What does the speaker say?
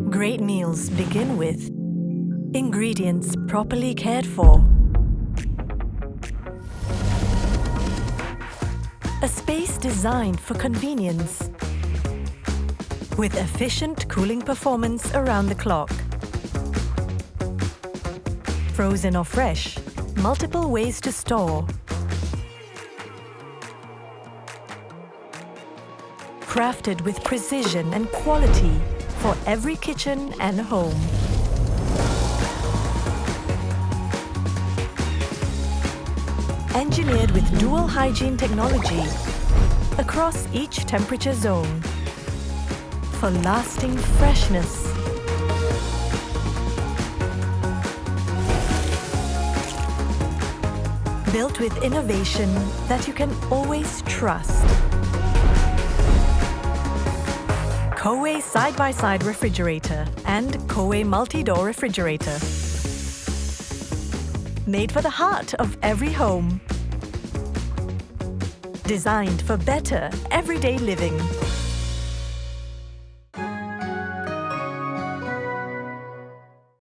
Great meals begin with ingredients properly cared for. A space designed for convenience, with efficient cooling performance around the clock. Frozen or fresh, multiple ways to store. Crafted with precision and quality for every kitchen and home. Engineered with dual hygiene technology across each temperature zone for lasting freshness. Built with innovation that you can always trust. Coway Side-by-Side Refrigerator and Coway Multi-Door Refrigerator. Made for the heart of every home. Designed for better everyday living.